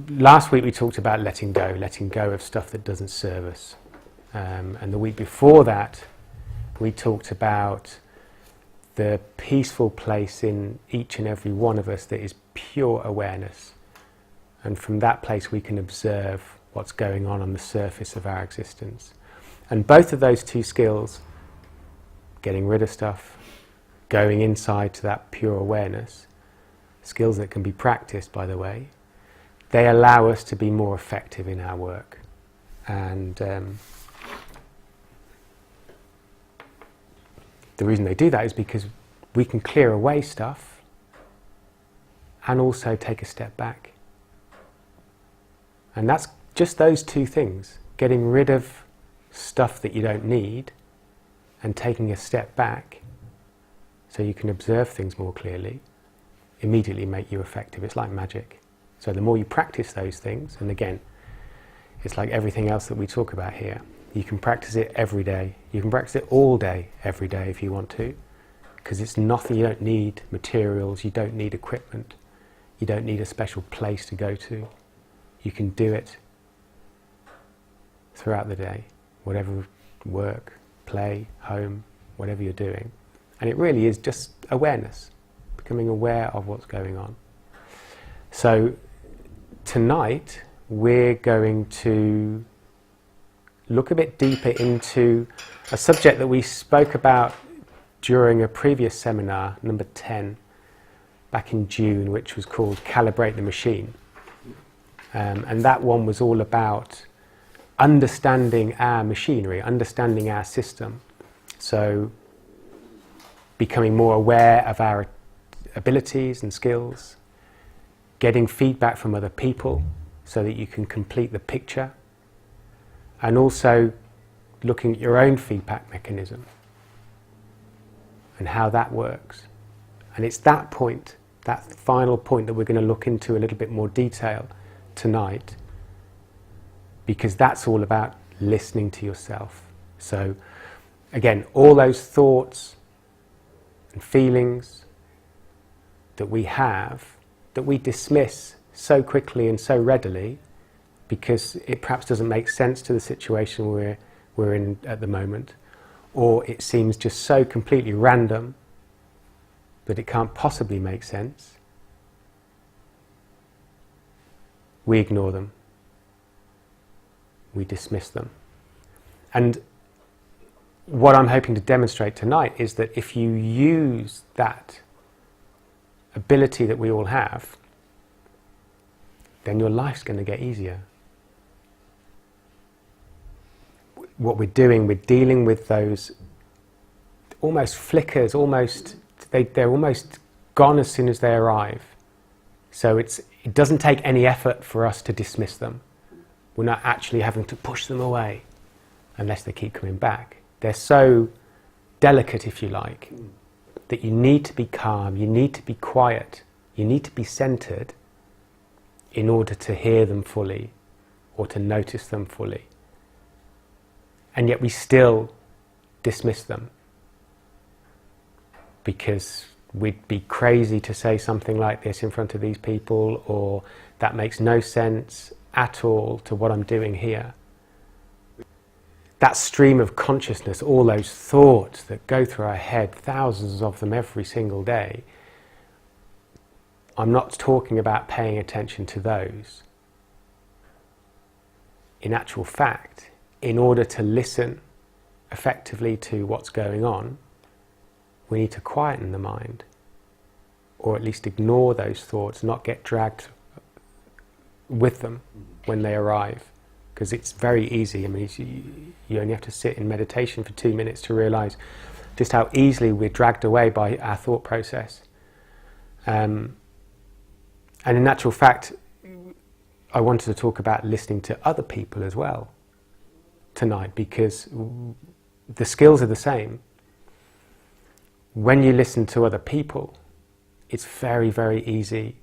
last week we talked about letting go of stuff that doesn't serve us. And the week before that, we talked about the peaceful place in each and every one of us that is pure awareness. And from that place we can observe what's going on the surface of our existence. And both of those two skills, getting rid of stuff, going inside to that pure awareness, skills that can be practiced, by the way, they allow us to be more effective in our work. And the reason they do that is because we can clear away stuff and also take a step back. And that's just those two things, getting rid of stuff that you don't need and taking a step back so you can observe things more clearly, immediately make you effective. It's like magic. So the more you practice those things, and again, it's like everything else that we talk about here, you can practice it every day. You can practice it all day, every day if you want to, because it's nothing. You don't need materials, you don't need equipment, you don't need a special place to go to. You can do it throughout the day, whatever work, play, home, whatever you're doing. And it really is just awareness, becoming aware of what's going on. So tonight we're going to look a bit deeper into a subject that we spoke about during a previous seminar, number 10, back in June, which was called Calibrate the Machine. And that one was all about understanding our machinery, understanding our system. So becoming more aware of our abilities and skills, getting feedback from other people so that you can complete the picture, and also looking at your own feedback mechanism and how that works. And it's that point, that final point, that we're going to look into a little bit more detail tonight, because that's all about listening to yourself. So again, all those thoughts and feelings that we have, that we dismiss so quickly and so readily because it perhaps doesn't make sense to the situation we're in at the moment, or it seems just so completely random that it can't possibly make sense, we ignore them. We dismiss them. And what I'm hoping to demonstrate tonight is that if you use that ability that we all have, then your life's going to get easier. What we're doing, we're dealing with those almost flickers, they're almost gone as soon as they arrive. So it doesn't take any effort for us to dismiss them. We're not actually having to push them away unless they keep coming back. They're so delicate, if you like, that you need to be calm, you need to be quiet, you need to be centered in order to hear them fully or to notice them fully. And yet we still dismiss them because we'd be crazy to say something like this in front of these people, or that makes no sense at all to what I'm doing here. That stream of consciousness, all those thoughts that go through our head, thousands of them every single day, I'm not talking about paying attention to those. In actual fact, in order to listen effectively to what's going on, we need to quieten the mind, or at least ignore those thoughts, not get dragged with them when they arrive, because it's very easy. I mean, you only have to sit in meditation for 2 minutes to realize just how easily we're dragged away by our thought process. And in actual fact, I wanted to talk about listening to other people as well tonight, because the skills are the same. When you listen to other people, it's very, very easy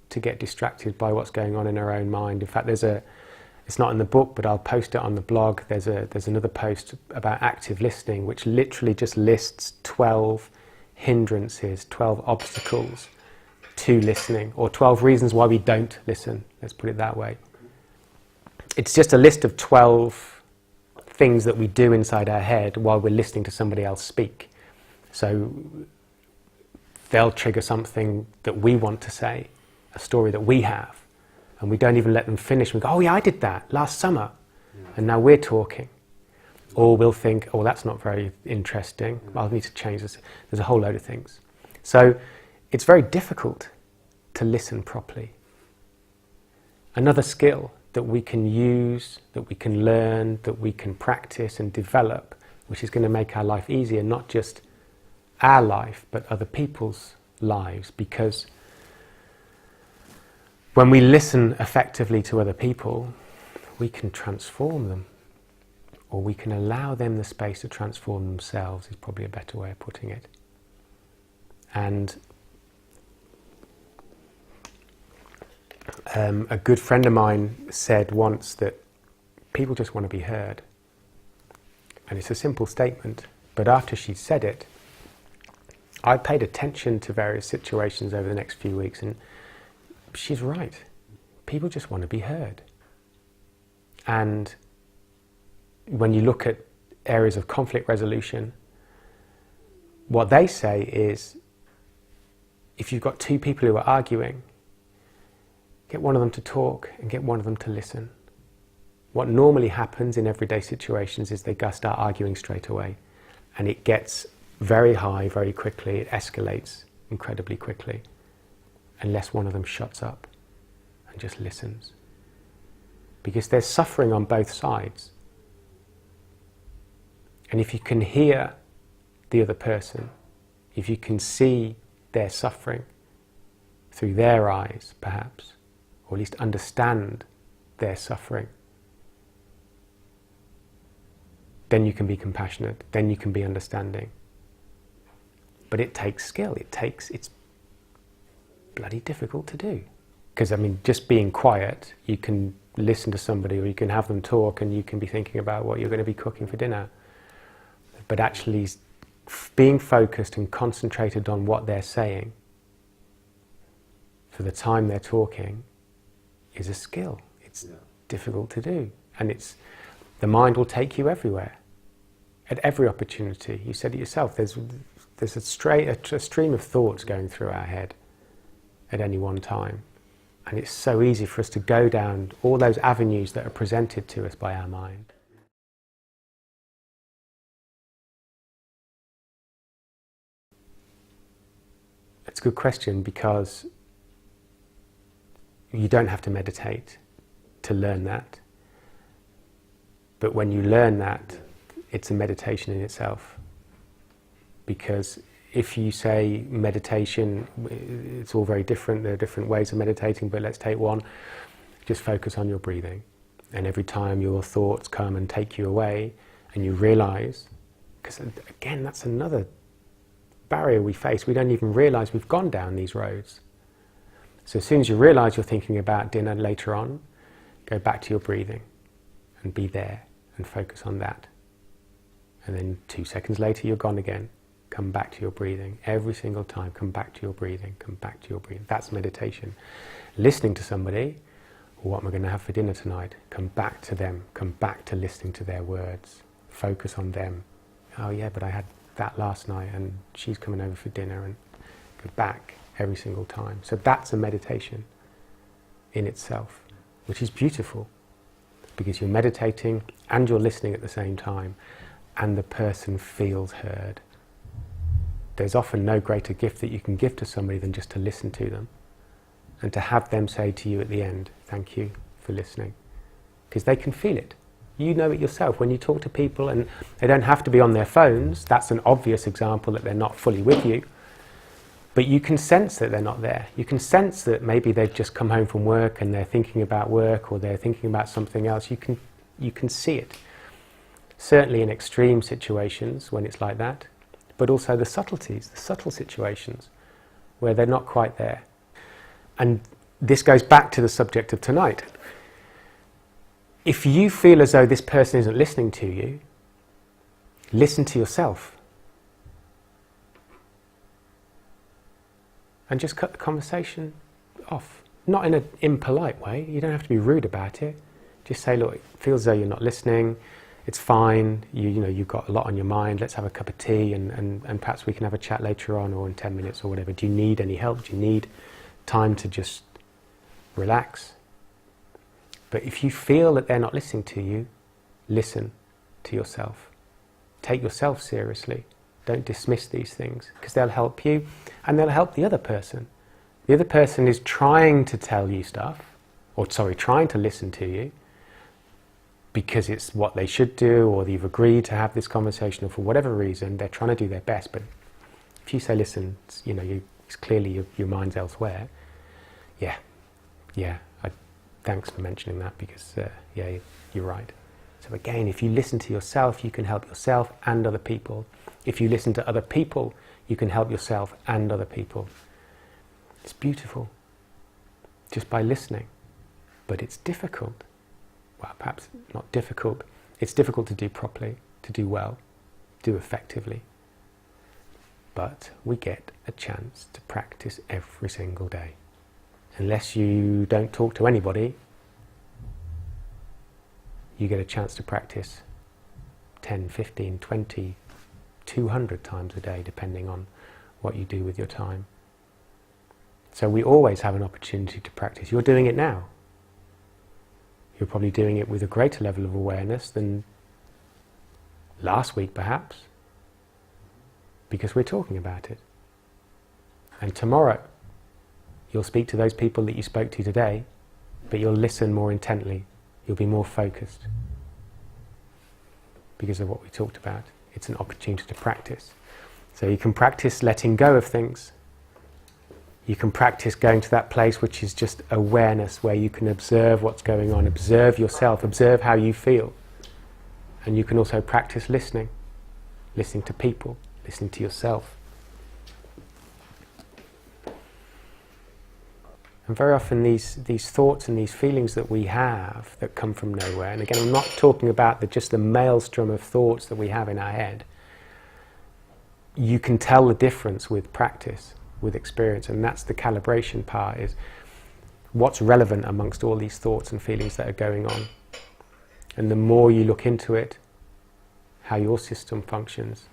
to get distracted by what's going on in our own mind. In fact, it's not in the book, but I'll post it on the blog. There's another post about active listening, which literally just lists 12 hindrances, 12 obstacles to listening, or 12 reasons why we don't listen, let's put it that way. It's just a list of 12 things that we do inside our head while we're listening to somebody else speak. So they'll trigger something that we want to say, a story that we have, and we don't even let them finish. We go, oh yeah, I did that last summer, and now we're talking. Or we'll think, oh, that's not very interesting, I'll need to change this. There's a whole load of things. So it's very difficult to listen properly. Another skill that we can use, that we can learn, that we can practice and develop, which is going to make our life easier, not just our life, but other people's lives. Because when we listen effectively to other people, we can transform them, or we can allow them the space to transform themselves, is probably a better way of putting it. And a good friend of mine said once that people just want to be heard. And it's a simple statement, but after she said it, I paid attention to various situations over the next few weeks, and she's right. People just want to be heard. And when you look at areas of conflict resolution, what they say is, if you've got two people who are arguing, get one of them to talk and get one of them to listen. What normally happens in everyday situations is they start arguing straight away, and it gets very high very quickly, it escalates incredibly quickly, unless one of them shuts up and just listens. Because there's suffering on both sides. And if you can hear the other person, if you can see their suffering through their eyes, perhaps, or at least understand their suffering, then you can be compassionate, then you can be understanding. But it takes skill, it's bloody difficult to do. Because, I mean, just being quiet, you can listen to somebody, or you can have them talk, and you can be thinking about what you're going to be cooking for dinner. But actually being focused and concentrated on what they're saying for the time they're talking is a skill. It's difficult to do. And the mind will take you everywhere, at every opportunity. You said it yourself, there's a stream of thoughts going through our head at any one time. And it's so easy for us to go down all those avenues that are presented to us by our mind. It's a good question, because you don't have to meditate to learn that. But when you learn that, it's a meditation in itself. Because if you say meditation, it's all very different. There are different ways of meditating, but let's take one. Just focus on your breathing. And every time your thoughts come and take you away, and you realize, because again, that's another barrier we face. We don't even realize we've gone down these roads. So as soon as you realize you're thinking about dinner later on, go back to your breathing and be there and focus on that. And then 2 seconds later, you're gone again. Come back to your breathing. Every single time, come back to your breathing, come back to your breathing. That's meditation. Listening to somebody, what am I going to have for dinner tonight? Come back to them. Come back to listening to their words. Focus on them. Oh yeah, but I had that last night, and she's coming over for dinner, and go back every single time. So that's a meditation in itself, which is beautiful, because you're meditating and you're listening at the same time, and the person feels heard. There's often no greater gift that you can give to somebody than just to listen to them, and to have them say to you at the end, thank you for listening, because they can feel it. You know it yourself when you talk to people, and they don't have to be on their phones. That's an obvious example that they're not fully with you. But you can sense that they're not there. You can sense that maybe they've just come home from work and they're thinking about work, or they're thinking about something else. You can see it. Certainly in extreme situations when it's like that, but also the subtleties, the subtle situations where they're not quite there. And this goes back to the subject of tonight. If you feel as though this person isn't listening to you, listen to yourself. and just cut the conversation off. Not in an impolite way, you don't have to be rude about it. Just say, look, it feels as though you're not listening, it's fine, you know, you've got a lot on your mind, let's have a cup of tea and perhaps we can have a chat later on or in 10 minutes or whatever. Do you need any help? Do you need time to just relax? But if you feel that they're not listening to you, listen to yourself. Take yourself seriously. Don't dismiss these things, because they'll help you and they'll help the other person. The other person is trying to tell you stuff, trying to listen to you, because it's what they should do, or they've agreed to have this conversation, or for whatever reason, they're trying to do their best. But if you say, listen, you know, it's clearly your mind's elsewhere, thanks for mentioning that, because, you're right. So again, if you listen to yourself, you can help yourself and other people. If you listen to other people, you can help yourself and other people. It's beautiful, just by listening. But it's difficult. Well, perhaps not difficult. It's difficult to do properly, to do well, do effectively. But we get a chance to practice every single day. Unless you don't talk to anybody, you get a chance to practice 10, 15, 20, 200 times a day, depending on what you do with your time. So we always have an opportunity to practice. You're doing it now. You're probably doing it with a greater level of awareness than last week, perhaps, because we're talking about it. And tomorrow, you'll speak to those people that you spoke to today, but you'll listen more intently. You'll be more focused because of what we talked about. It's an opportunity to practice. So you can practice letting go of things. You can practice going to that place which is just awareness, where you can observe what's going on, observe yourself, observe how you feel. And you can also practice listening to people, listening to yourself. And very often these thoughts and these feelings that we have that come from nowhere, and again I'm not talking about just the maelstrom of thoughts that we have in our head. You can tell the difference with practice, with experience, and that's the calibration part, is what's relevant amongst all these thoughts and feelings that are going on. And the more you look into it, how your system functions,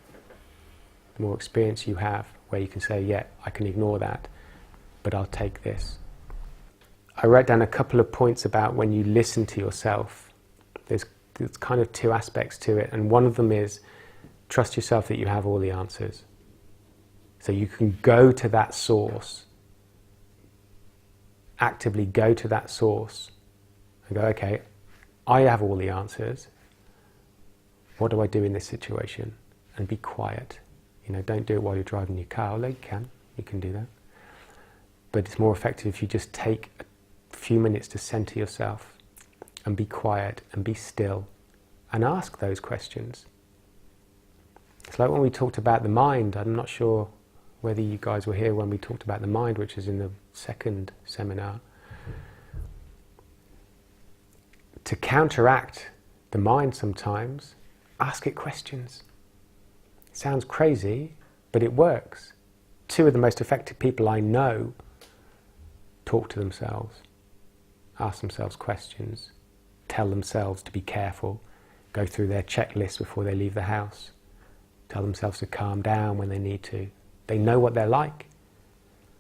the more experience you have, where you can say, yeah, I can ignore that, but I'll take this. I wrote down a couple of points about when you listen to yourself. There's kind of two aspects to it, and one of them is trust yourself that you have all the answers. So you can go to that source, actively go to that source and go, okay, I have all the answers. What do I do in this situation? And be quiet. You know, don't do it while you're driving your car, although you can do that. But it's more effective if you just take a few minutes to center yourself and be quiet and be still and ask those questions. It's like when we talked about the mind. I'm not sure whether you guys were here when we talked about the mind, which is in the second seminar. To counteract the mind sometimes, ask it questions. It sounds crazy, but it works. Two of the most effective people I know talk to themselves, ask themselves questions, tell themselves to be careful, go through their checklist before they leave the house, tell themselves to calm down when they need to. They know what they're like.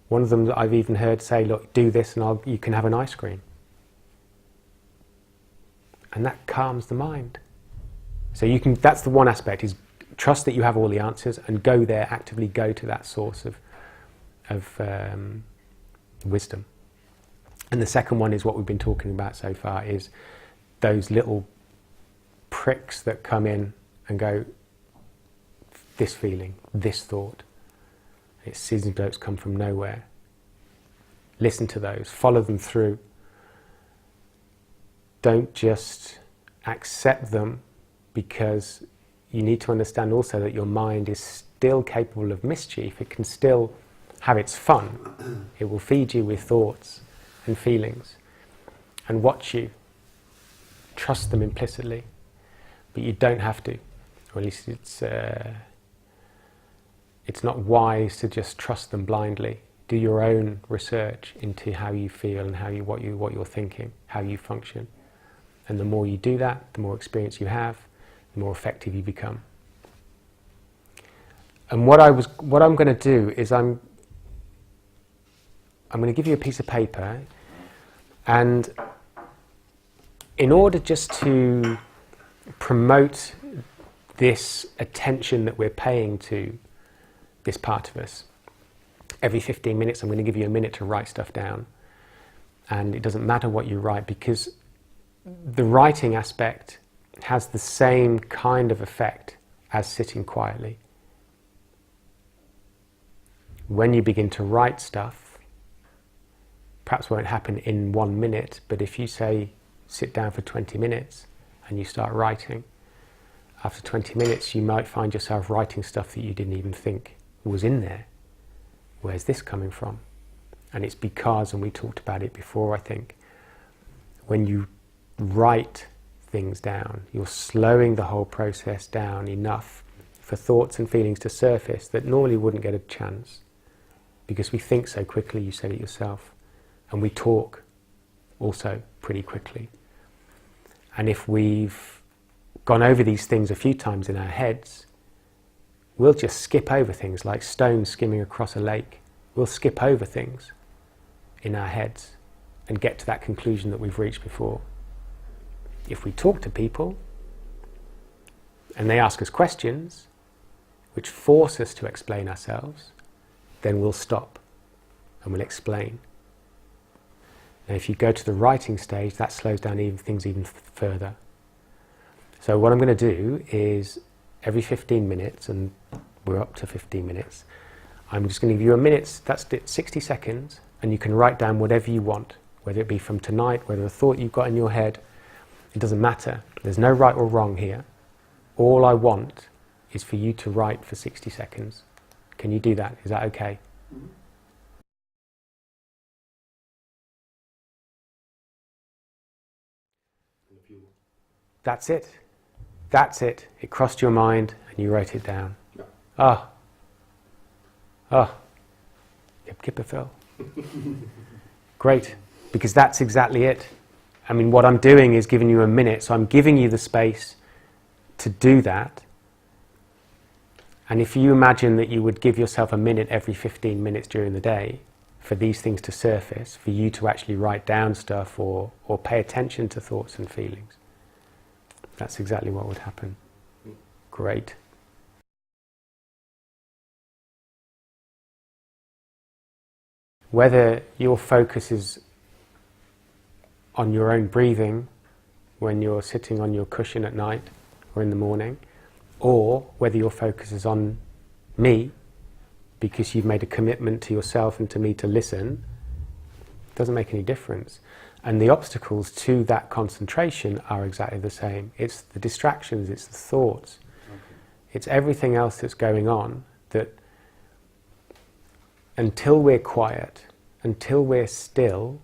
One of them that I've even heard say, look, do this and you can have an ice cream. And that calms the mind. So that's the one aspect, is trust that you have all the answers and go there, actively go to that source of wisdom. And the second one is what we've been talking about so far, is those little pricks that come in and go, this feeling, this thought. It seems those come from nowhere. Listen to those, follow them through. Don't just accept them, because you need to understand also that your mind is still capable of mischief. It can still have its fun. It will feed you with thoughts and feelings and watch you. Trust them implicitly, but you don't have to. Or at least it's not wise to just trust them blindly. Do your own research into how you feel and what you're thinking, how you function. And the more you do that, the more experience you have, the more effective you become. And what I'm going to do is I'm going to give you a piece of paper, and in order just to promote this attention that we're paying to this part of us, every 15 minutes I'm going to give you a minute to write stuff down. And it doesn't matter what you write, because the writing aspect has the same kind of effect as sitting quietly. When you begin to write stuff, perhaps won't happen in 1 minute, but if you say sit down for 20 minutes and you start writing, after 20 minutes you might find yourself writing stuff that you didn't even think was in there. Where's this coming from? And it's because, and we talked about it before I think, when you write things down, you're slowing the whole process down enough for thoughts and feelings to surface that normally wouldn't get a chance. Because we think so quickly, you said it yourself, and we talk also pretty quickly. And if we've gone over these things a few times in our heads, we'll just skip over things like stones skimming across a lake. We'll skip over things in our heads and get to that conclusion that we've reached before. If we talk to people and they ask us questions which force us to explain ourselves, then we'll stop and we'll explain. Now, if you go to the writing stage, that slows down things even further. So what I'm going to do is every 15 minutes, and we're up to 15 minutes, I'm just going to give you a minute, that's 60 seconds, and you can write down whatever you want, whether it be from tonight, whether a thought you've got in your head, it doesn't matter. There's no right or wrong here. All I want is for you to write for 60 seconds. Can you do that? Is that okay? Mm-hmm. That's it. That's it. It crossed your mind and you wrote it down. Yeah. Kipperfell. Great. Because that's exactly it. I mean, what I'm doing is giving you a minute, so I'm giving you the space to do that. And if you imagine that you would give yourself a minute every 15 minutes during the day for these things to surface, for you to actually write down stuff or pay attention to thoughts and feelings, that's exactly what would happen. Great. Whether your focus is on your own breathing when you're sitting on your cushion at night or in the morning, or whether your focus is on me because you've made a commitment to yourself and to me to listen, doesn't make any difference. And the obstacles to that concentration are exactly the same. It's the distractions, it's the thoughts, it's everything else that's going on that until we're quiet, until we're still,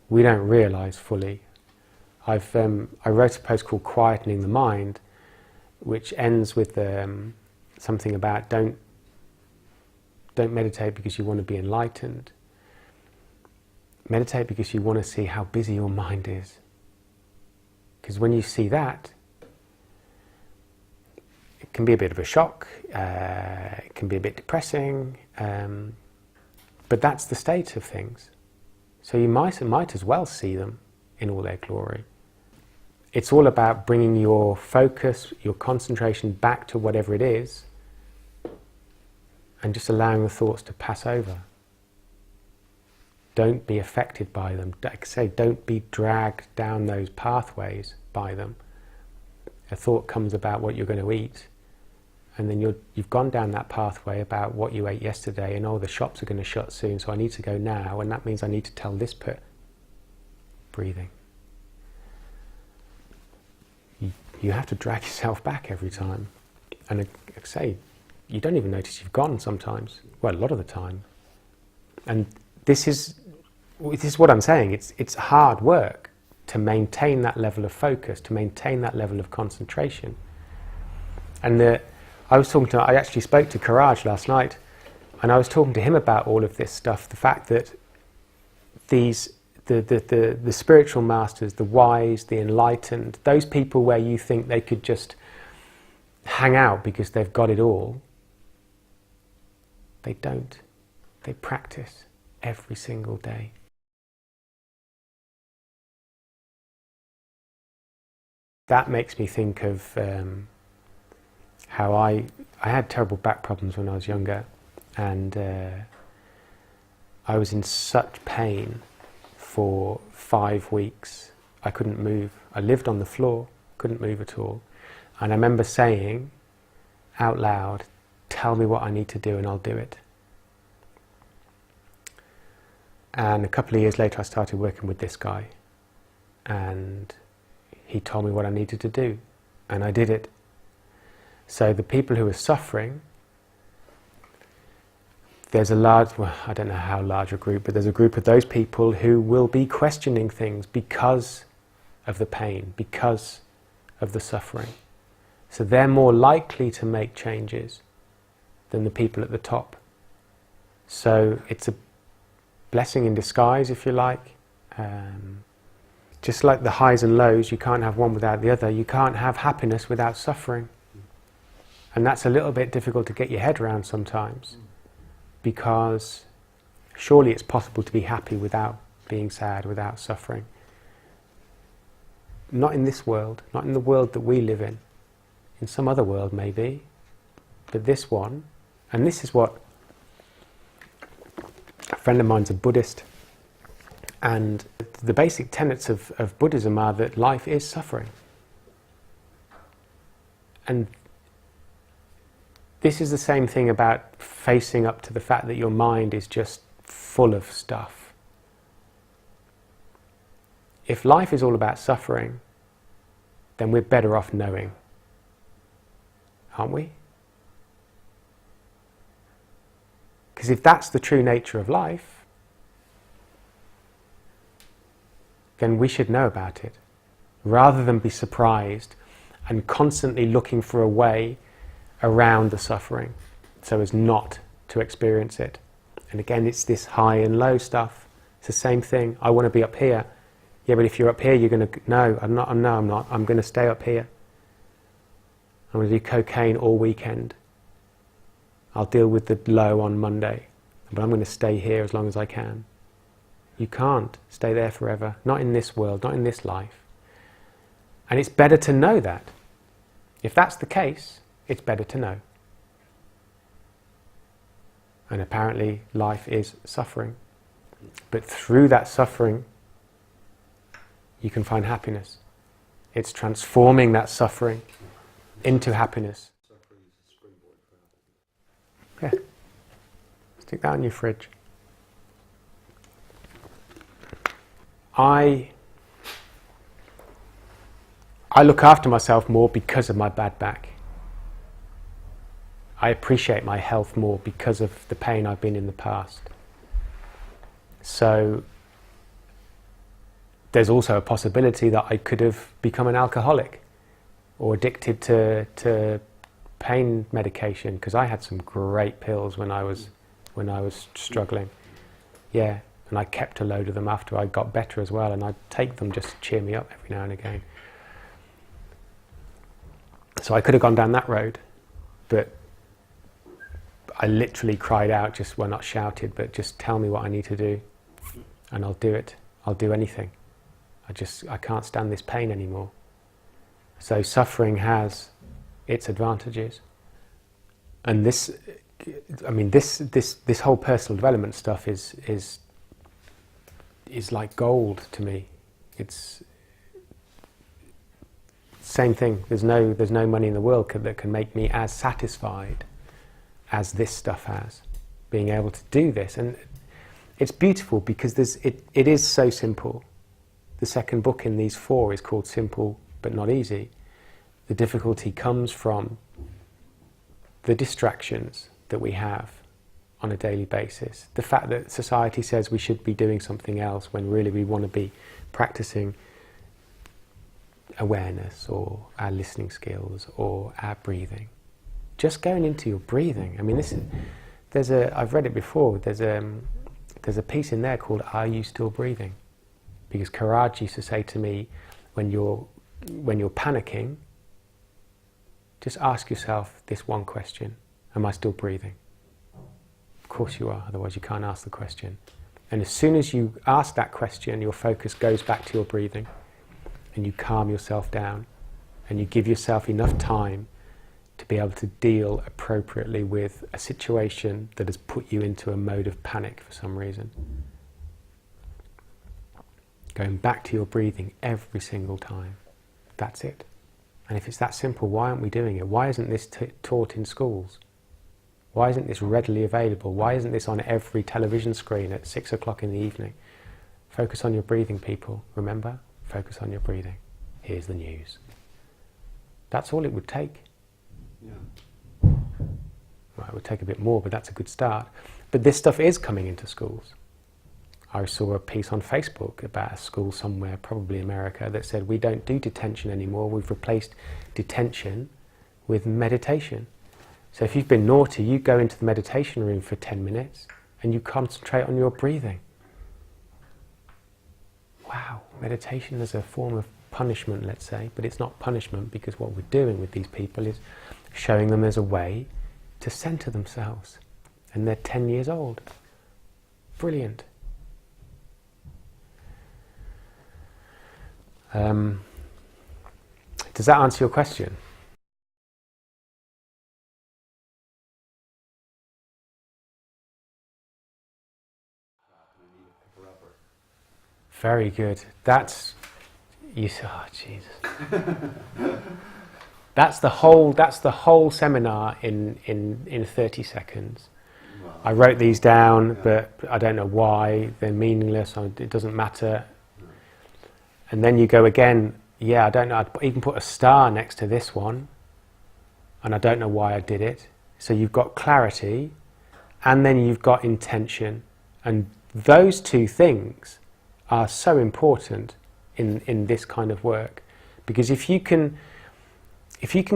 we don't realise fully. I wrote a post called Quietening the Mind, which ends with something about don't meditate because you want to be enlightened. Meditate because you want to see how busy your mind is. Because when you see that, it can be a bit of a shock, it can be a bit depressing, but that's the state of things. So you might as well see them in all their glory. It's all about bringing your focus, your concentration back to whatever it is, and just allowing the thoughts to pass over. Don't be affected by them. Like I say, don't be dragged down those pathways by them. A thought comes about what you're going to eat, and then you've gone down that pathway about what you ate yesterday, and the shops are going to shut soon, so I need to go now, and that means I need to tell this breathing. You have to drag yourself back every time. And like I say, you don't even notice you've gone sometimes. Well, a lot of the time. And this is what I'm saying. It's hard work to maintain that level of focus, to maintain that level of concentration. And I actually spoke to Courage last night, And I was talking to him about all of this stuff, the fact that the spiritual masters, the wise, the enlightened, those people where you think they could just hang out because they've got it all, they don't. They practice every single day. That makes me think of how I had terrible back problems when I was younger, and I was in such pain for 5 weeks. I couldn't move. I lived on the floor, couldn't move at all. And I remember saying out loud, "Tell me what I need to do and I'll do it." And a couple of years later I started working with this guy, and he told me what I needed to do, and I did it. So the people who are suffering, there's a large, well, I don't know how large a group, but there's a group of those people who will be questioning things because of the pain, because of the suffering. So they're more likely to make changes than the people at the top. So it's a blessing in disguise, if you like. Just like the highs and lows, you can't have one without the other. You can't have happiness without suffering. And that's a little bit difficult to get your head around sometimes, because surely it's possible to be happy without being sad, without suffering. Not in this world, not in the world that we live in. In some other world maybe, but this one, and this is what a friend of mine's a Buddhist, and the basic tenets of Buddhism are that life is suffering. And this is the same thing about facing up to the fact that your mind is just full of stuff. If life is all about suffering, then we're better off knowing, aren't we? Because if that's the true nature of life, then we should know about it, rather than be surprised and constantly looking for a way around the suffering so as not to experience it. And again, it's this high and low stuff. It's the same thing. I want to be up here. Yeah, but if you're up here, you're going to... No, I'm not. I'm going to stay up here. I'm going to do cocaine all weekend. I'll deal with the low on Monday, but I'm going to stay here as long as I can. You can't stay there forever. Not in this world, not in this life. And it's better to know that. If that's the case, it's better to know. And apparently life is suffering. But through that suffering, you can find happiness. It's transforming that suffering into happiness. Yeah. Stick that on your fridge. I look after myself more because of my bad back. I appreciate my health more because of the pain I've been in the past. So there's also a possibility that I could have become an alcoholic or addicted to pain medication, because I had some great pills when I was struggling. Yeah. And I kept a load of them after I got better as well, and I'd take them just to cheer me up every now and again. So I could have gone down that road, but I literally cried out, just, well, not shouted, but just tell me what I need to do and I'll do it. I'll do anything. I can't stand this pain anymore. So suffering has its advantages. And this whole personal development stuff is like gold to me. It's same thing. There's no money in the world that can make me as satisfied as this stuff has. Being able to do this, and it's beautiful because it is so simple. The second book in these 4 is called Simple but Not Easy. The difficulty comes from the distractions that we have on a daily basis. The fact that society says we should be doing something else when really we want to be practicing awareness or our listening skills or our breathing. Just going into your breathing. I mean, I've read it before, there's a piece in there called "Are You Still Breathing?" Because Karaj used to say to me, when you're panicking, just ask yourself this one question: am I still breathing? Of course you are, otherwise you can't ask the question. And as soon as you ask that question, your focus goes back to your breathing, and you calm yourself down, and you give yourself enough time to be able to deal appropriately with a situation that has put you into a mode of panic for some reason. Going back to your breathing every single time. That's it. And if it's that simple, why aren't we doing it? Why isn't this taught in schools? Why isn't this readily available? Why isn't this on every television screen at 6 o'clock in the evening? Focus on your breathing, people. Remember? Focus on your breathing. Here's the news. That's all it would take. Yeah. Well, it would take a bit more, but that's a good start. But this stuff is coming into schools. I saw a piece on Facebook about a school somewhere, probably America, that said we don't do detention anymore. We've replaced detention with meditation. So if you've been naughty, you go into the meditation room for 10 minutes and you concentrate on your breathing. Wow, meditation is a form of punishment, let's say, but it's not punishment, because what we're doing with these people is showing them there's a way to center themselves. And they're 10 years old. Brilliant. Does that answer your question? Very good. That's you. Oh, Jesus. That's the whole seminar in 30 seconds. Wow. I wrote these down, but I don't know why. They're meaningless. It doesn't matter. And then you go again. Yeah, I don't know. I'd even put a star next to this one, and I don't know why I did it. So you've got clarity, and then you've got intention, and those two things are so important in this kind of work, because if you can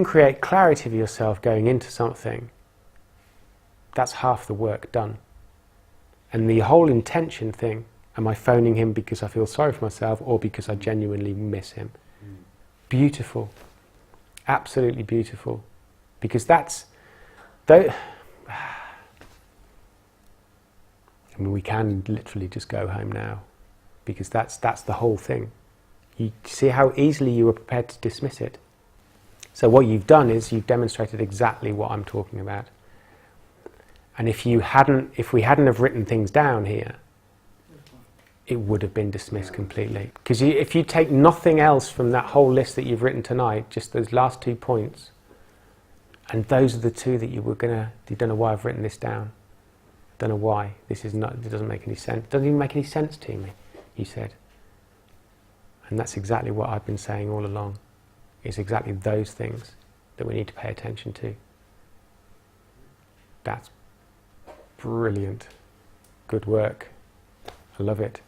create clarity for yourself going into something, that's half the work done. And the whole intention thing, am I phoning him because I feel sorry for myself or because I genuinely miss him? Beautiful, absolutely beautiful, because that's I mean, we can literally just go home now, because that's the whole thing. You see how easily you were prepared to dismiss it. So what you've done is you've demonstrated exactly what I'm talking about. And if we hadn't have written things down here, it would have been dismissed completely. Because if you take nothing else from that whole list that you've written tonight, just those last 2 points, and those are the two that you don't know why I've written this down. Don't know why. It doesn't make any sense. It doesn't even make any sense to me, you said. And that's exactly what I've been saying all along. It's exactly those things that we need to pay attention to. That's brilliant. Good work. I love it.